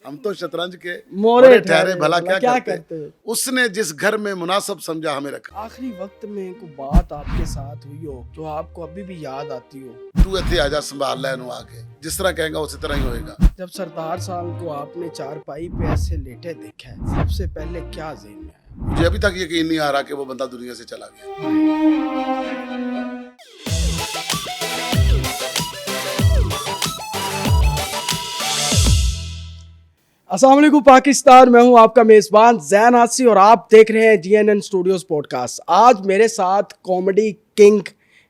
हम तो शतरंज के मोरे मोरे ठहरे भला क्या करते। करते। उसने जिस घर में मुनासिब समझा हमें रखा। आखिरी वक्त में कोई बात आपके साथ हुई हो जो आपको अभी भी याद आती हो? तू इथे आजा संभाल ले इनू आके, जिस तरह कहेगा उसी तरह ही होएगा। जब सरदार साहब को आपने चारपाई पे ऐसे लेटे देखा है, सबसे पहले क्या ज़हन में आया? मुझे अभी तक यकीन नहीं आ रहा कि वो बंदा दुनिया से चला गया। अस्सलाम वालेकुम पाकिस्तान, मैं हूं आपका मेज़बान ज़ैन आसी और आप देख रहे हैं GNN स्टूडियोज़ पॉडकास्ट। आज मेरे साथ कॉमेडी किंग,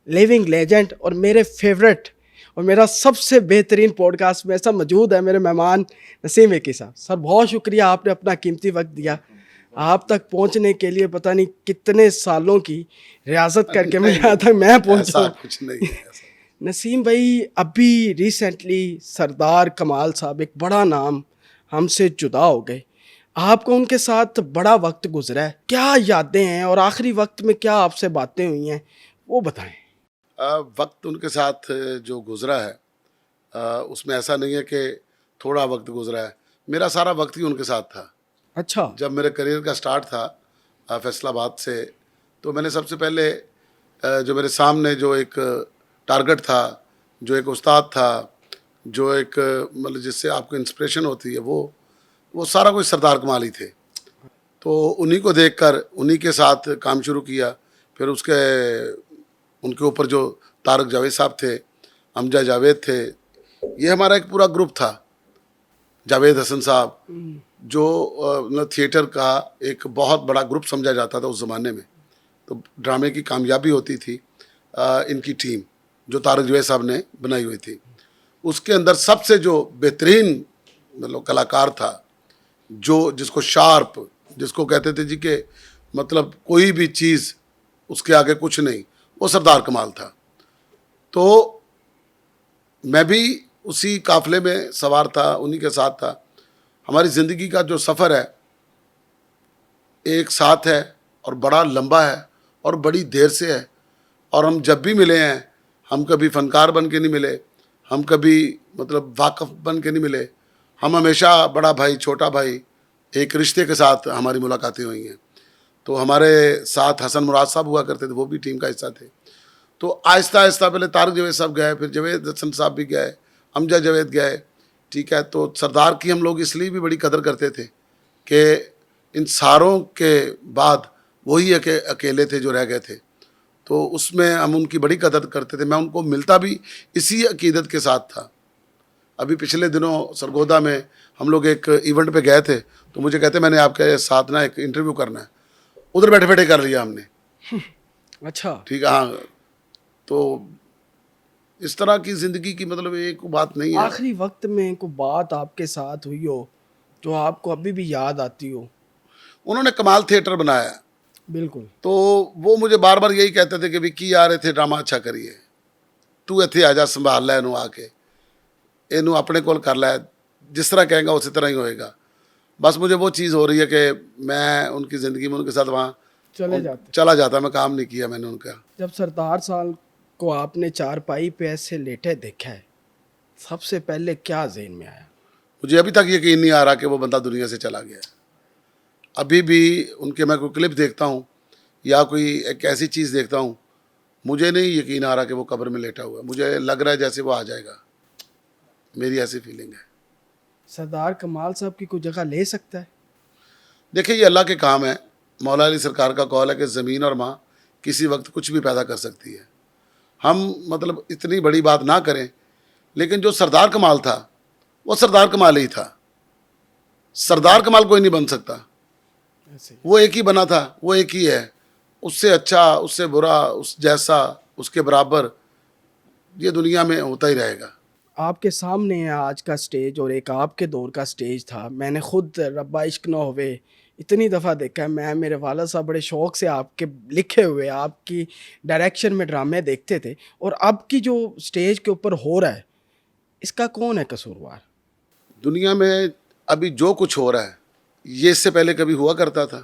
लिविंग लेजेंड और मेरे फेवरेट और मेरा सबसे बेहतरीन पॉडकास्ट में ऐसा मौजूद है मेरे मेहमान नसीम वेकी साहब। सर बहुत शुक्रिया, आपने अपना कीमती वक्त दिया। आप तक पहुंचने के लिए पता नहीं कितने सालों की रियाजत करके मैं यहाँ तक मैं पहुँचा ऐसा हूँ। कुछ नहीं है ऐसा। नसीम भाई, अभी रिसेंटली सरदार कमाल साहब, एक बड़ा नाम, हमसे जुदा हो गए। आपको उनके साथ बड़ा वक्त गुजरा है, क्या यादें हैं और आखिरी वक्त में क्या आपसे बातें हुई हैं वो बताएं। वक्त उनके साथ जो गुजरा है, उसमें ऐसा नहीं है कि थोड़ा वक्त गुजरा है। मेरा सारा वक्त ही उनके साथ था। अच्छा। जब मेरे करियर का स्टार्ट था फैसलाबाद से, तो मैंने सबसे पहले जो मेरे सामने जो एक टारगेट था, जो एक उस्ताद था, जो एक मतलब जिससे आपको इंस्पिरेशन होती है, वो सारा कुछ सरदार कमाल ही थे। तो उन्हीं को देखकर उन्हीं के साथ काम शुरू किया। फिर उनके ऊपर जो तारक जावेद साहब थे, हमजा जावेद थे, ये हमारा एक पूरा ग्रुप था। जावेद हसन साहब, जो मतलब थिएटर का एक बहुत बड़ा ग्रुप समझा जाता था उस ज़माने में। तो ड्रामे की कामयाबी होती थी इनकी टीम जो तारक जावेद साहब ने बनाई हुई थी। उसके अंदर सबसे जो बेहतरीन मतलब कलाकार था, जिसको शार्प, जिसको कहते थे जी के मतलब कोई भी चीज़ उसके आगे कुछ नहीं, वो सरदार कमाल था। तो मैं भी उसी काफ़िले में सवार था, उन्हीं के साथ था। हमारी ज़िंदगी का जो सफ़र है एक साथ है और बड़ा लंबा है और बड़ी देर से है। और हम जब भी मिले हैं, हम कभी फ़नकार बन के नहीं मिले, हम कभी मतलब वाकफ़ बन के नहीं मिले। हम हमेशा बड़ा भाई छोटा भाई एक रिश्ते के साथ हमारी मुलाकातें हुई हैं। तो हमारे साथ हसन मुराद साहब हुआ करते थे, वो भी टीम का हिस्सा थे। तो आहिस्ता आहिस्ता पहले तारक जावेद साहब गए, फिर जावेद हसन साहब भी गए, हमजा जावेद गए, ठीक है। तो सरदार की हम लोग इसलिए भी बड़ी कदर करते थे कि इन सारों के बाद वही अकेले थे जो रह गए थे। तो उसमें हम उनकी बड़ी कदर करते थे। मैं उनको मिलता भी इसी अकीदत के साथ था। अभी पिछले दिनों सरगोदा में हम लोग एक इवेंट पे गए थे, तो मुझे कहते मैंने आपके साथ ना एक इंटरव्यू करना है। उधर बैठे बैठे कर लिया हमने। अच्छा। ठीक है, हाँ। तो इस तरह की ज़िंदगी की मतलब एक बात नहीं है। आखिरी वक्त में कोई बात आपके साथ हुई हो जो आपको अभी भी याद आती हो? उन्होंने कमाल थिएटर बनाया, बिल्कुल। तो वो मुझे बार बार यही कहते थे कि विक्की आ रहे थे ड्रामा अच्छा करिए, तू इथे आजा संभाल लै इनू आके, इनू अपने कोल कर लै, जिस तरह कहेगा उसी तरह ही होएगा। बस मुझे वो चीज़ हो रही है कि मैं उनकी ज़िंदगी में उनके साथ वहाँ चला जाता। मैं काम नहीं किया मैंने उनका। जब सरदार साहब को आपने चारपाई पे ऐसे लेटे देखा है, सबसे पहले क्या ज़हन में आया? मुझे अभी तक यकीन नहीं आ रहा कि वो बंदा दुनिया से चला गया। अभी भी उनके मैं कोई क्लिप देखता हूँ या कोई एक ऐसी चीज़ देखता हूँ, मुझे नहीं यकीन आ रहा कि वो कब्र में लेटा हुआ है। मुझे लग रहा है जैसे वो आ जाएगा, मेरी ऐसी फीलिंग है। सरदार कमाल साहब की कोई जगह ले सकता है? देखिए, ये अल्लाह के काम है। मौला अली सरकार का कौल है कि ज़मीन और माँ किसी वक्त कुछ भी पैदा कर सकती है। हम मतलब इतनी बड़ी बात ना करें, लेकिन जो सरदार कमाल था वो सरदार कमाल ही था। सरदार कमाल कोई नहीं बन सकता। ऐसे वो एक ही बना था, वो एक ही है। उससे अच्छा, उससे बुरा, उस जैसा, उसके बराबर ये दुनिया में होता ही रहेगा। आपके सामने है आज का स्टेज और एक आपके दौर का स्टेज था। मैंने खुद रब्बा इश्क ना होवे इतनी दफ़ा देखा है। मैं, मेरे वाला साहब बड़े शौक़ से आपके लिखे हुए, आपकी डायरेक्शन में ड्रामे देखते थे। और अब की जो स्टेज के ऊपर हो रहा है, इसका कौन है कसूरवार? दुनिया में अभी जो कुछ हो रहा है, ये इससे पहले कभी हुआ करता था?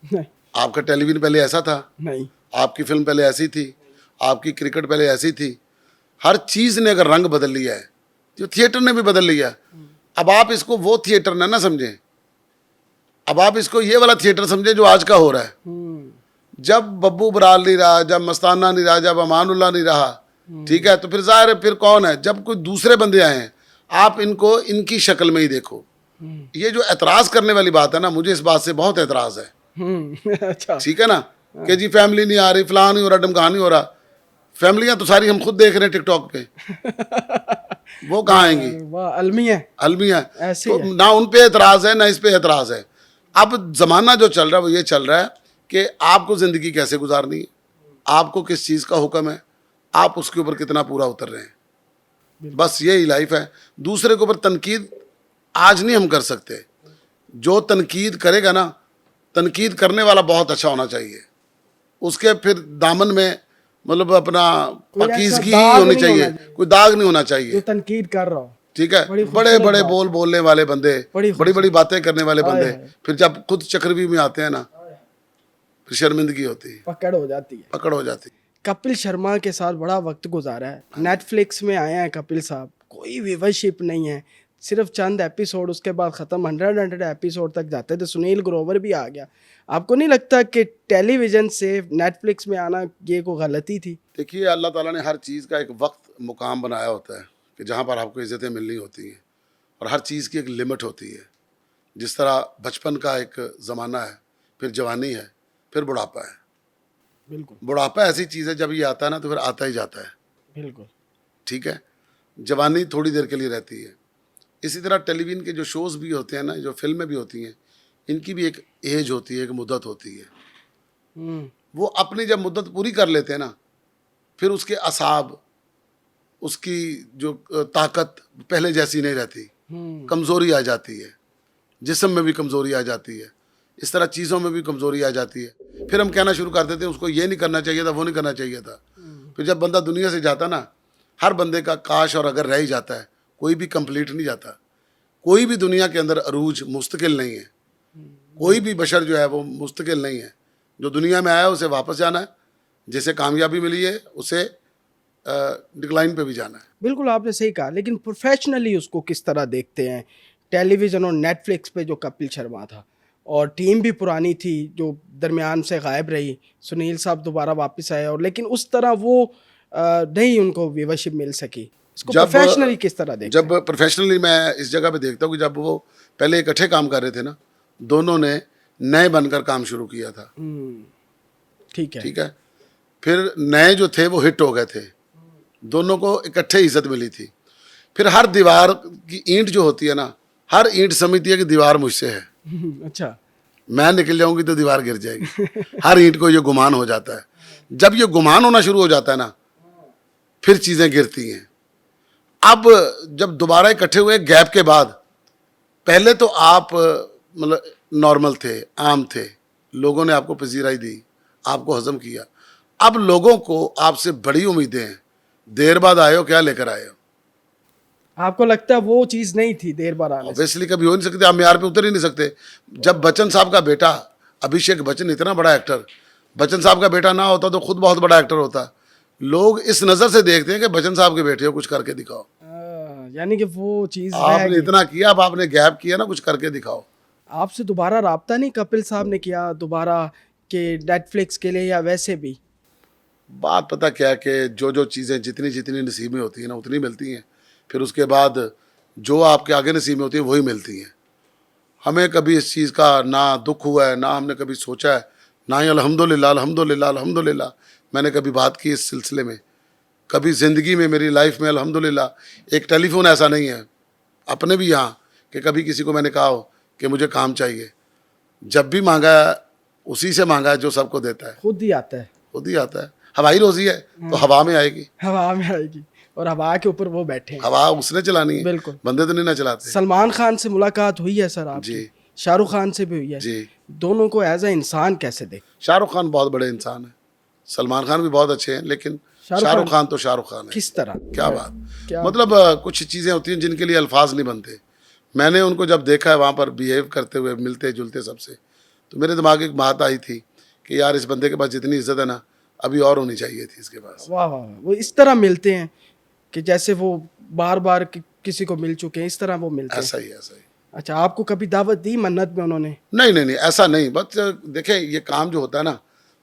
नहीं। आपका टेलीविज़न पहले ऐसा था? नहीं। आपकी फिल्म पहले ऐसी थी? आपकी क्रिकेट पहले ऐसी थी? हर चीज़ ने अगर रंग बदल लिया है, जो थिएटर ने भी बदल लिया, अब आप इसको वो थिएटर ना समझें, अब आप इसको ये वाला थिएटर समझें जो आज का हो रहा है। जब बब्बू बराल नहीं रहा, जब मस्ताना नहीं रहा, जब अमानुल्लाह नहीं रहा, ठीक है, तो फिर जाहिर है फिर कौन है? जब कोई दूसरे बंदे आए हैं, आप इनको इनकी शक्ल में ही देखो। ये जो एतराज़ करने वाली बात है ना, मुझे इस बात से बहुत एतराज़ है। अच्छा, ठीक है ना, कि जी फैमिली नहीं आ रही, फलां नहीं हो रहा, ढमका नहीं हो रहा। फैमिलियां तो सारी हम खुद देख रहे हैं टिकटॉक पे, वो कहाँ आएंगी? वाह, अलमी है, अलमिया। ऐसे तो ही है। ना उन पे एतराज़ है ना इस पे एतराज़ है। अब ज़माना जो चल रहा है वो ये चल रहा है कि आपको ज़िंदगी कैसे गुजारनी है, आपको किस चीज़ का हुक्म है, आप उसके ऊपर कितना पूरा उतर रहे हैं। बस यही लाइफ है। दूसरे के ऊपर तनकीद आज नहीं हम कर सकते। जो तनकीद करेगा ना, तनकीद करने वाला बहुत अच्छा होना चाहिए, उसके फिर दामन में मतलब अपना कोई ऐसा पाकीज़गी दाग होनी नहीं चाहिए, होना चाहिए। कोई दाग नहीं होना जो चाहिए। तनकीद कर रहा हो, ठीक है, बड़ी बड़े खूबसूरत बड़े बात बोल बोलने वाले बंदे, बड़ी बड़ी बड़ी बातें करने वाले बंदे, हाय। फिर जब खुद चक्रव्यूह में आते हैं ना, फिर शर्मिंदगी होती है, पकड़ हो जाती है। पकड़ हो जाती है। कपिल शर्मा के साथ बड़ा वक्त गुजारा है, नेटफ्लिक्स में आए हैं कपिल साहब, कोई व्यूवरशिप नहीं है, सिर्फ चंद एपिसोड, उसके बाद ख़त्म, 100 एपिसोड तक जाते थे। सुनील ग्रोवर भी आ गया। आपको नहीं लगता कि टेलीविज़न से नेटफ्लिक्स में आना ये कोई गलती थी? देखिए, अल्लाह ताला ने हर चीज़ का एक वक्त मुकाम बनाया होता है कि जहाँ पर आपको इज़्ज़तें मिलनी होती हैं, और हर चीज़ की एक लिमिट होती है। जिस तरह बचपन का एक ज़माना है, फिर जवानी है, फिर बुढ़ापा है। बिल्कुल बुढ़ापा ऐसी चीज़ है, जब ये आता है ना तो फिर आता ही जाता है। बिल्कुल। ठीक है, जवानी थोड़ी देर के लिए रहती है। इसी तरह टेलीविज़न के जो शोज़ भी होते हैं ना, जो फिल्में भी होती हैं, इनकी भी एक एज होती है, एक मुद्दत होती है। वो अपनी जब मुद्दत पूरी कर लेते हैं ना, फिर उसके असाब, उसकी जो ताकत पहले जैसी नहीं रहती, कमज़ोरी आ जाती है, जिस्म में भी कमज़ोरी आ जाती है, इस तरह चीज़ों में भी कमज़ोरी आ जाती है। फिर हम कहना शुरू कर देते हैं उसको ये नहीं करना चाहिए था, वो नहीं करना चाहिए था। फिर जब बंदा दुनिया से जाता ना, हर बंदे का काश और अगर रह ही जाता है, कोई भी कंप्लीट नहीं जाता। कोई भी दुनिया के अंदर अरूज मुस्तकिल नहीं है, कोई भी बशर जो है वो मुस्तकिल नहीं है। जो दुनिया में आया है उसे वापस जाना है, जिसे कामयाबी मिली है उसे डिक्लाइन पे भी जाना है। बिल्कुल आपने सही कहा, लेकिन प्रोफेशनली उसको किस तरह देखते हैं? टेलीविज़न और नेटफ्लिक्स पे जो कपिल शर्मा था, और टीम भी पुरानी थी जो दरमियान से गायब रही, सुनील साहब दोबारा वापस आए, और लेकिन उस तरह वो नहीं उनको व्यूवरशिप मिल सकी। इसको प्रोफेशनली किस तरह देखते जब प्रोफेशनली मैं इस जगह पे देखता हूँ कि जब वो पहले इकट्ठे काम कर रहे थे ना, दोनों ने नए बनकर काम शुरू किया था। ठीक है। ठीक है, फिर नए जो थे वो हिट हो गए थे, दोनों को इकट्ठे इज्जत मिली थी। फिर हर दीवार की ईंट जो होती है ना, हर ईंट समझती है कि दीवार मुझसे है, अच्छा, मैं निकल जाऊंगी तो दीवार गिर जाएगी। हर ईंट को ये गुमान हो जाता है। जब ये गुमान होना शुरू हो जाता है ना, फिर चीज़ें गिरती हैं। अब जब दोबारा इकट्ठे हुए गैप के बाद, पहले तो आप मतलब नॉर्मल थे, आम थे, लोगों ने आपको पजीराई दी, आपको हजम किया। अब लोगों को आपसे बड़ी उम्मीदें हैं। देर बाद आए हो, क्या लेकर आए हो? आपको लगता है वो चीज़ नहीं थी देर बार आने से? ऑब्वियसली कभी हो नहीं सकते, आप म्यार पे उतर ही नहीं सकते। जब बच्चन साहब का बेटा अभिषेक बच्चन इतना बड़ा एक्टर, बच्चन साहब का बेटा ना होता तो खुद बहुत बड़ा एक्टर होता। लोग इस नज़र से देखते हैं कि बच्चन साहब के बेटे हो, कुछ करके दिखाओ। यानी कि वो चीज़ आपने इतना किया, अब आपने गैप किया ना, कुछ करके दिखाओ। आपसे दोबारा राब्ता नहीं कपिल साहब ने किया दोबारा कि नेटफ्लिक्स के लिए, या वैसे भी? बात पता क्या है कि जो जो चीज़ें जितनी जितनी नसीब में होती हैं ना, उतनी मिलती हैं। फिर उसके बाद जो आपके आगे नसीब में होती है वही मिलती हैं। हमें कभी इस चीज़ का ना दुख हुआ है, ना हमने कभी सोचा है, ना ही अल्हम्दुलिल्लाह अल्हम्दुलिल्लाह अल्हम्दुलिल्लाह मैंने कभी बात की इस सिलसिले में। कभी ज़िंदगी में, मेरी लाइफ में अल्हम्दुलिल्लाह एक टेलीफोन ऐसा नहीं है, अपने भी यहाँ, कि कभी किसी को मैंने कहा हो कि मुझे काम चाहिए। जब भी मांगा है, उसी से मांगा है जो सबको देता है, खुद ही आता है, खुद ही आता है। हवाई रोज़ी है तो हवा में आएगी, हवा में आएगी, और हवा के ऊपर वो बैठे हैं। हवा उसने चलानी है, बिल्कुल। बंदे तो नहीं ना चलाते। सलमान खान से मुलाकात हुई है सर आपकी? जी। शाहरुख खान से भी हुई है? जी। दोनों को एज ए इंसान कैसे देख? शाहरुख खान बहुत बड़े इंसान है, सलमान खान भी बहुत अच्छे हैं, लेकिन शाहरुख खान तो शाहरुख खान है। किस तरह? क्या बात, क्या? मतलब कुछ चीज़ें होती हैं जिनके लिए अल्फाज नहीं बनते। मैंने उनको जब देखा है वहाँ पर बिहेव करते हुए, मिलते जुलते सबसे, तो मेरे दिमाग में एक बात आई थी कि यार इस बंदे के पास जितनी इज्जत है ना, अभी और होनी चाहिए थी इसके पास। वाह वाह वाह, वो इस तरह मिलते हैं कि जैसे वो बार बार किसी को मिल चुके हैं इस तरह वो मिलते हैं? ऐसा ही, ऐसा ही। अच्छा, आपको कभी दावत दी मन्नत में उन्होंने? नहीं नहीं नहीं, ऐसा नहीं। बस देखें, ये काम जो होता है ना,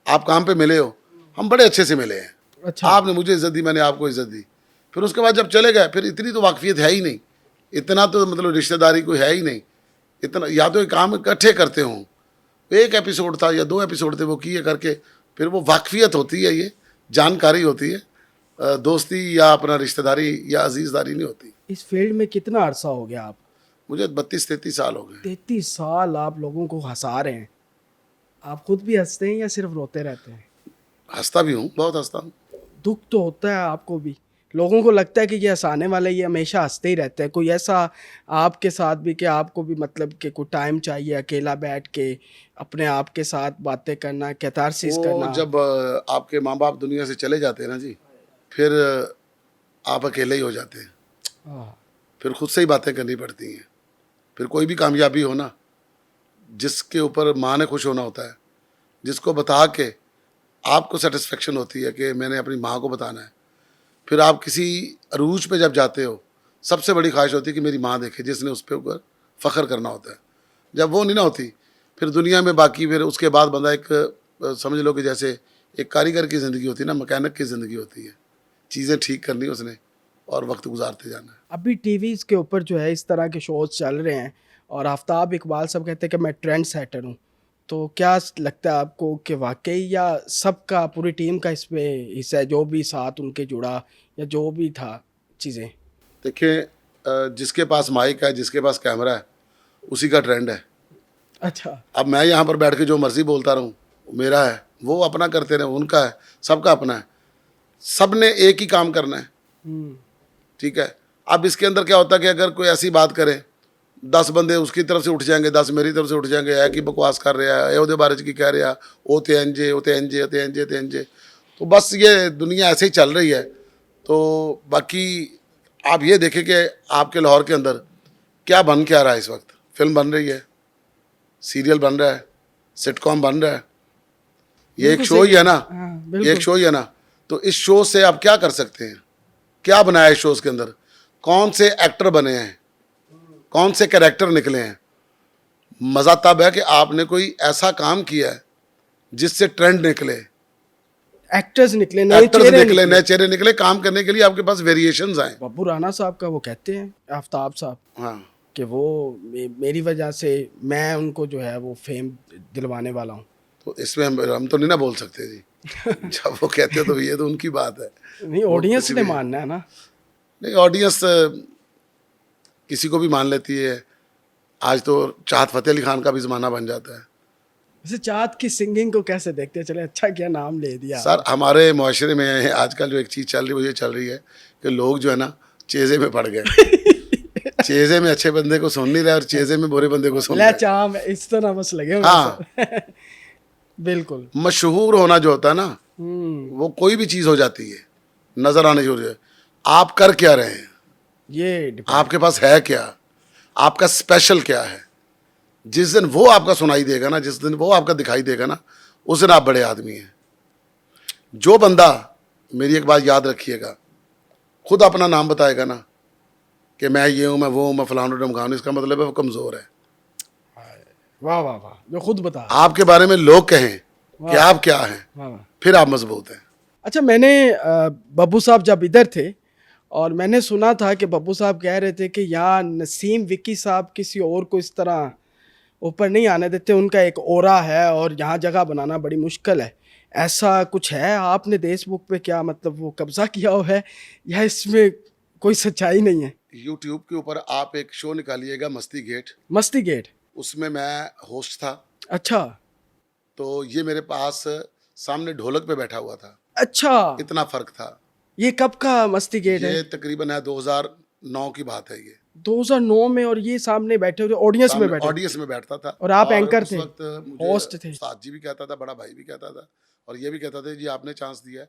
आप काम पे मिले हो, हम बड़े अच्छे से मिले हैं। अच्छा। आपने मुझे इज्जत दी, मैंने आपको इज्जत दी। फिर उसके बाद जब चले गए, फिर इतनी तो वाकफियत है ही नहीं, इतना तो मतलब रिश्तेदारी कोई है ही नहीं। इतना या तो ये काम इकट्ठे करते हों, एक एपिसोड था या 2 एपिसोड थे, वो किए करके फिर वो वाकफियत होती है, ये जानकारी होती है। दोस्ती या अपना रिश्तेदारी या अजीज़दारी नहीं होती। इस फील्ड में कितना अरसा हो गया आप? मुझे 32-33 साल हो गए। 33 साल आप लोगों को हंसा रहे हैं। आप खुद भी हंसते हैं या सिर्फ रोते रहते हैं? हंसता भी हूँ, बहुत हंसता हूँ। दुख तो होता है आपको भी? लोगों को लगता है कि ये हंसाने वाले ये हमेशा हंसते ही रहते हैं। कोई ऐसा आपके साथ भी कि आपको भी मतलब कि कोई टाइम चाहिए अकेला बैठ के अपने आप के साथ बातें करना, कैथारसिस वो करना? जब आपके माँ बाप दुनिया से चले जाते हैं ना जी, फिर आप अकेले ही हो जाते हैं। हाँ। फिर खुद से ही बातें करनी पड़ती हैं। फिर कोई भी कामयाबी हो ना, जिसके ऊपर माँ ने खुश होना होता है, जिसको बता के आपको सेटिस्फेक्शन होती है कि मैंने अपनी माँ को बताना है। फिर आप किसी अरूज पे जब जाते हो, सबसे बड़ी ख्वाहिश होती है कि मेरी माँ देखे, जिसने उस पे ऊपर फ़ख्र करना होता है। जब वो नहीं ना होती, फिर दुनिया में बाकी फिर उसके बाद बंदा एक समझ लो कि जैसे एक कारीगर की ज़िंदगी होती है ना, मैकेनिक की ज़िंदगी होती है। चीज़ें ठीक करनी उसने और वक्त गुजारते जाना है। अभी टीवीज़ के ऊपर जो है इस तरह के शोज़ चल रहे हैं और आफ्ताब इकबाल सब कहते हैं कि मैं ट्रेंड सेटर हूँ। तो क्या लगता है आपको कि वाक़ई या सबका पूरी टीम का इसमें हिस्सा है, जो भी साथ उनके जुड़ा या जो भी था चीज़ें? देखिए, जिसके पास माइक है, जिसके पास कैमरा है, उसी का ट्रेंड है। अच्छा। अब मैं यहाँ पर बैठ के जो मर्ज़ी बोलता रहूँ, मेरा है, वो अपना करते रहें, उनका है, सबका अपना है। सब ने एक ही काम करना है, हुँ। ठीक है? अब इसके अंदर क्या होता है कि अगर कोई ऐसी बात करे, 10 बंदे उसकी तरफ से उठ जाएंगे, 10 मेरी तरफ से उठ जाएंगे, है कि बकवास कर रहा है, ਉਹਦੇ बारे च की कह रहा, ओ ते इंजे, ओ ते इंजे, ते इंजे, ते इंजे। तो बस ये दुनिया ऐसे ही चल रही है। तो बाकी आप ये देखें कि आपके लाहौर के अंदर क्या बन क्या रहा है इस वक्त। फिल्म बन रही है, सीरियल बन रहा है, सिटकॉम बन रहा है। ये एक बिल्कुल शो सही ही है ना, हाँ, ये बिल्कुल। एक शो ही है ना। तो इस शो से आप क्या कर सकते हैं? क्या बनाया है शोज़ के अंदर? कौन से एक्टर बने हैं? कौन से कैरेक्टर निकले हैं? मज़ा तब है कि आपने कोई ऐसा काम किया है जिससे ट्रेंड निकले, एक्टर्स निकले, नए एक्टर्स चेहरे निकले, निकले। नए चेहरे निकले, काम करने के लिए आपके पास वेरिएशंस आए। बब्बू राणा साहब का वो कहते हैं, आफ्ताब साहब, हाँ, कि वो मेरी वजह से मैं उनको जो है वो फेम दिलवाने वाला हूँ। तो इसमें हम तो नहीं ना बोल सकते जी। जब वो कहते हैं तो ये तो उनकी बात है। नहीं, वो ऑडियंस कुछ ने भी है। मानना है ना। नहीं, ऑडियंस किसी को भी मान लेती है। आज तो चाहत फ़तेह अली खान का भी ज़माना बन जाता है। वैसे चाँद की सिंगिंग को कैसे देखते हैं? चले, अच्छा किया नाम ले दिया सर, आपने। हमारे मुआशरे में आजकल जो एक चीज़ चल रही है वो ये चल रही है कि लोग जो है ना चेज़े में पड़ गए। चेज़े में अच्छे बंदे को सुन नहीं रहे और चेज़े में बुरे बंदे को सुन ले रहे। चाम इस तरह बस लगे हुए हाँ। सर। बिल्कुल। मशहूर होना जो होता है ना, हम्म। वो कोई भी चीज़ हो जाती है, नज़र आने जरूरी है। आप कर क्या रहे हैं? ये डिपेंड। आपके पास है क्या? आपका स्पेशल क्या है? जिस दिन वो आपका सुनाई देगा ना, जिस दिन वो आपका दिखाई देगा ना, उस दिन आप बड़े आदमी हैं। जो बंदा, मेरी एक बात याद रखिएगा, खुद अपना नाम बताएगा ना कि मैं ये हूँ, मैं वो हूँ, मैं फलाना ढमकाना, इसका मतलब है वो कमज़ोर है। वाह वाह वाह, जो खुद बता। आपके बारे में लोग कहें कि वाह आप क्या हैं, वाह वाह। फिर आप मजबूत हैं। अच्छा, मैंने बब्बू साहब जब इधर थे और मैंने सुना था कि बब्बू साहब कह रहे थे कि यहाँ नसीम विक्की साहब किसी और को इस तरह ऊपर नहीं आने देते, उनका एक ओरा है और यहाँ जगह बनाना बड़ी मुश्किल है। ऐसा कुछ है? आपने देशमुख पे क्या मतलब वो कब्जा किया हुआ है या इसमें कोई सच्चाई नहीं है? यूट्यूब के ऊपर आप एक शो निकालिएगा, मस्ती गेट, मस्ती गेट। उसमें मैं होस्ट था। अच्छा। तो ये मेरे पास सामने ढोलक पे बैठा हुआ था, अच्छा, इतना फ़र्क था। ये कब का मस्ती गेट है? ये तकरीबन है 2009 की बात है ये। 2009 में? और ये सामने बैठे हुए ऑडियंस में सामने बैठे? ऑडियंस में बैठता था और आप एंकर उस थे, वक्त मुझे होस्ट थे? उस्ताद जी भी कहता था, बड़ा भाई भी कहता था, और ये भी कहता था जी आपने चांस दिया है।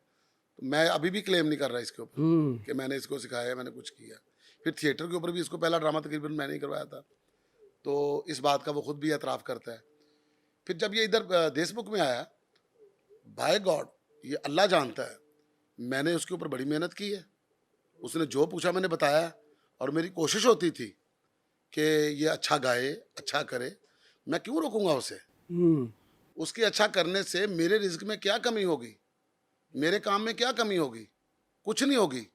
तो मैं अभी भी क्लेम नहीं कर रहा इसके ऊपर हम्म। कि मैंने इसको सिखाया, मैंने कुछ किया। फिर थिएटर के ऊपर भी इसको पहला ड्रामा तकरीबन मैंने ही करवाया था, तो इस बात का वो खुद भी एतराफ़ करता है। फिर जब ये इधर देशमुख में आया, बाय गॉड, ये अल्लाह जानता है, मैंने उसके ऊपर बड़ी मेहनत की है। उसने जो पूछा मैंने बताया, और मेरी कोशिश होती थी कि ये अच्छा गाए, अच्छा करे, मैं क्यों रोकूंगा उसे? उसके अच्छा करने से मेरे रिज्क में क्या कमी होगी, मेरे काम में क्या कमी होगी? कुछ नहीं होगी।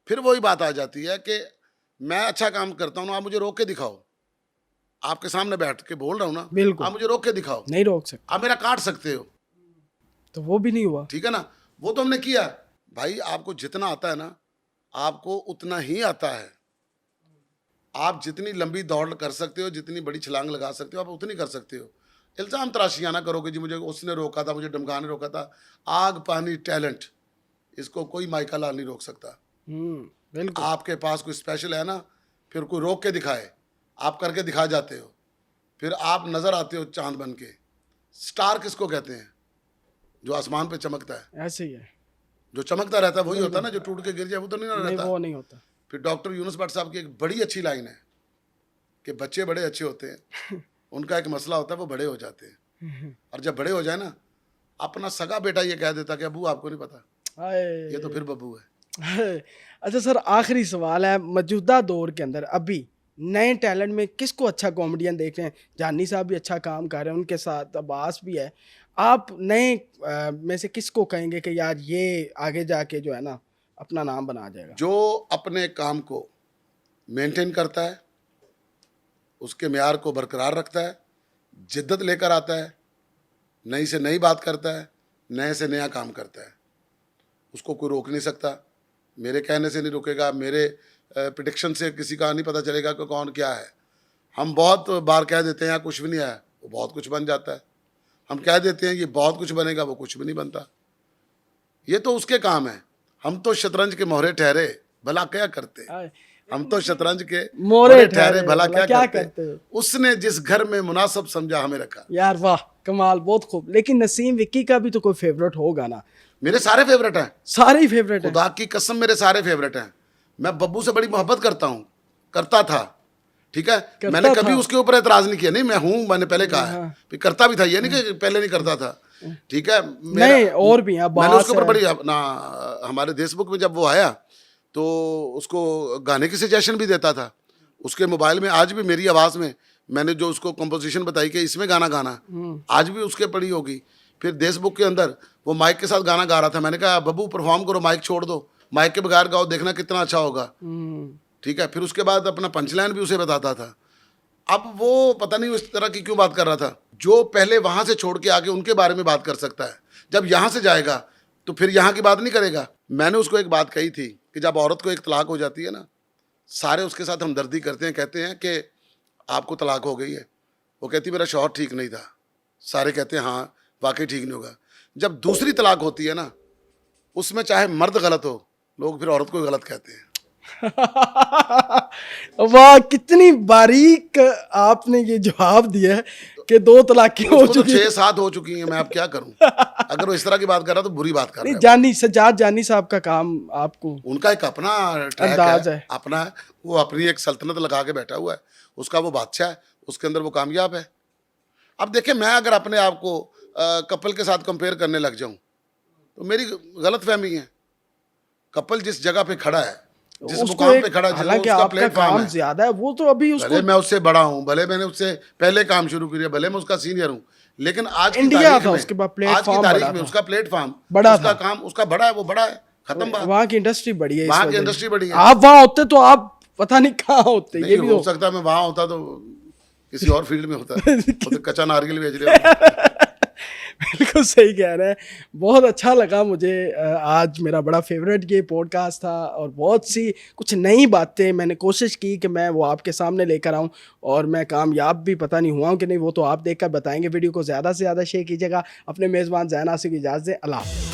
फिर वही बात आ जाती है कि मैं अच्छा काम करता हूँ, आप मुझे रोक के दिखाओ। आपके सामने बैठ के बोल रहा हूँ ना, बिल्कुल। आप मुझे रोक के दिखाओ, नहीं रोक सकते, आप मेरा काट सकते हो, तो वो भी नहीं हुआ। ठीक है ना? वो तो हमने किया। भाई आपको जितना आता है ना, आपको उतना ही आता है। आप जितनी लंबी दौड़ कर सकते हो, जितनी बड़ी छलांग लगा सकते हो, आप उतनी कर सकते हो। इल्ज़ाम तराशियाँ ना करो कि जी मुझे उसने रोका था, मुझे धमका ने रोका था। आग पानी टैलेंट, इसको कोई माइका लाल नहीं रोक सकता। बिल्कुल। आपके पास कोई स्पेशल है ना, फिर कोई रोक के दिखाए, आप करके दिखा जाते हो, फिर आप नज़र आते हो चांद बन के। स्टार किसको कहते हैं? जो आसमान पे चमकता है। ऐसे ही है। जो चमकता रहता है वही होता है ना, जो टूट के गिर जाए वो तो नहीं ना नहीं, रहता। वो नहीं होता। फिर डॉक्टर यूनुस भट्ट साहब की एक बड़ी अच्छी लाइन है कि बच्चे बड़े अच्छे होते हैं, उनका एक मसला होता है, वो बड़े हो जाते हैं। और जब बड़े हो जाए ना, अपना सगा बेटा ये कह देता कि अबू आपको नहीं पता, हाय। ये तो फिर बब्बू है। अच्छा सर, आखिरी सवाल है, मौजूदा दौर के अंदर अभी नए टैलेंट में किसको अच्छा कॉमेडियन देख रहे हैं? जानी साहब भी अच्छा काम कर रहे हैं, उनके साथ अब्बास भी है। आप नए में से किसको कहेंगे कि यार ये आगे जाके जो है ना अपना नाम बना जाएगा? जो अपने काम को मेंटेन करता है, उसके म्यार को बरकरार रखता है, जिद्दत लेकर आता है, नई से नई बात करता है, नए से नया काम करता है, उसको कोई रोक नहीं सकता। मेरे कहने से नहीं रुकेगा, मेरे प्रिडिक्शन से किसी का नहीं पता चलेगा कि कौन क्या है। हम बहुत बार कह देते हैं कुछ भी नहीं है, वो बहुत कुछ बन जाता है। हम कह देते हैं ये बहुत कुछ बनेगा, वो कुछ भी नहीं बनता। ये तो उसके काम है। हम तो शतरंज के मोहरे ठहरे, भला क्या करते। हम तो शतरंज के मोहरे ठहरे, भला क्या करते। उसने जिस घर में मुनासिब समझा हमें रखा। यार वाह, कमाल, बहुत खूब। लेकिन नसीम विक्की का भी तो कोई फेवरेट होगा ना? मेरे सारे फेवरेट हैं, सारे ही फेवरेट हैं। खुदा की कसम मेरे सारे फेवरेट हैं। मैं बब्बू से बड़ी मोहब्बत करता हूँ, करता था, ठीक है। मैंने कभी उसके ऊपर एतराज नहीं किया। नहीं, मैं हूँ, मैंने पहले कहा है, फिर करता भी था, ये नहीं कि पहले नहीं करता था, ठीक है। नहीं, और भी हैं, मैंने उसके ऊपर बड़ी ना, हमारे फेसबुक में जब वो आया तो उसको गाने की सजेशन भी देता था। उसके मोबाइल में आज भी मेरी आवाज़ में मैंने जो उसको कंपोजिशन बताई कि इसमें गाना गाना, आज भी उसके पड़ी होगी। फिर देश बुक के अंदर वो माइक के साथ गाना गा रहा था। मैंने कहा बब्बू परफॉर्म करो, माइक छोड़ दो, माइक के बगैर गाओ, देखना कितना अच्छा होगा, ठीक है। फिर उसके बाद अपना पंचलाइन भी उसे बताता था। अब वो पता नहीं उस तरह की क्यों बात कर रहा था। जो पहले वहाँ से छोड़ के आके उनके बारे में बात कर सकता है, जब यहाँ से जाएगा तो फिर यहाँ की बात नहीं करेगा। मैंने उसको एक बात कही थी कि जब औरत को एक तलाक हो जाती है ना, सारे उसके साथ हमदर्दी करते हैं, कहते हैं कि आपको तलाक हो गई है। वो कहती मेरा शौहर ठीक नहीं था। सारे कहते हैं हाँ वाकई ठीक नहीं होगा। जब दूसरी तलाक होती है ना, उसमें चाहे मर्द गलत हो, लोग फिर औरत को ही गलत कहते हैं। वाह, कितनी बारीक आपने ये जवाब दिया है कि 2 तलाकें हो तो चुकी हैं। 6-7 हो चुकी हैं, मैं अब क्या करूं। अगर वो इस तरह की बात कर रहा तो बुरी बात कर नहीं, रहा है। सज्जाद जानी साहब का काम आपको, उनका एक अपना ट्रैक अंदाज है, अपना है। वो अपनी एक सल्तनत लगा के बैठा हुआ है, उसका वो बादशाह है, उसके अंदर वो कामयाब है। अब देखिए, मैं अगर अपने आप को कपल के साथ कंपेयर करने लग जाऊं तो मेरी गलत फहमी है। कपल जिस जगह पे खड़ा है, जिस मुकाम पे खड़ा है, हालांकि उसका आपका प्लेटफॉर्म काम है, ज्यादा है, वो तो अभी उसको, भले मैं उससे बड़ा हूँ, भले मैंने उससे पहले काम शुरू किया, भले मैं उसका सीनियर हूँ, लेकिन आज की इंडिया तारीख था, में, उसके बाद आज की प्लेटफॉर्म तारीख बड़ा में था, उसका प्लेटफॉर्म बड़ा उसका था। काम उसका बड़ा है, वो बड़ा है, खत्म बात। वहाँ की इंडस्ट्री बड़ी है, इस वहाँ की वजह से। इंडस्ट्री बड़ी है। आप वहाँ होते तो आप पता नहीं कहाँ होते। ये नहीं भी हो सकता मैं वहाँ होता तो किसी और फील्ड में होता, वो तो कच्चा नारियल बेच रहे होते। बिल्कुल सही कह रहे हैं। बहुत अच्छा लगा मुझे। आज मेरा बड़ा फेवरेट ये पॉडकास्ट था और बहुत सी कुछ नई बातें मैंने कोशिश की कि मैं वो आपके सामने लेकर आऊं, और मैं कामयाब भी पता नहीं हुआ हूं कि नहीं, वो तो आप देखकर बताएंगे। वीडियो को ज़्यादा से ज़्यादा शेयर कीजिएगा। अपने मेज़बान ज़ैन आसिफ की इजाज़त दें। अल्लाह हाफ़िज़।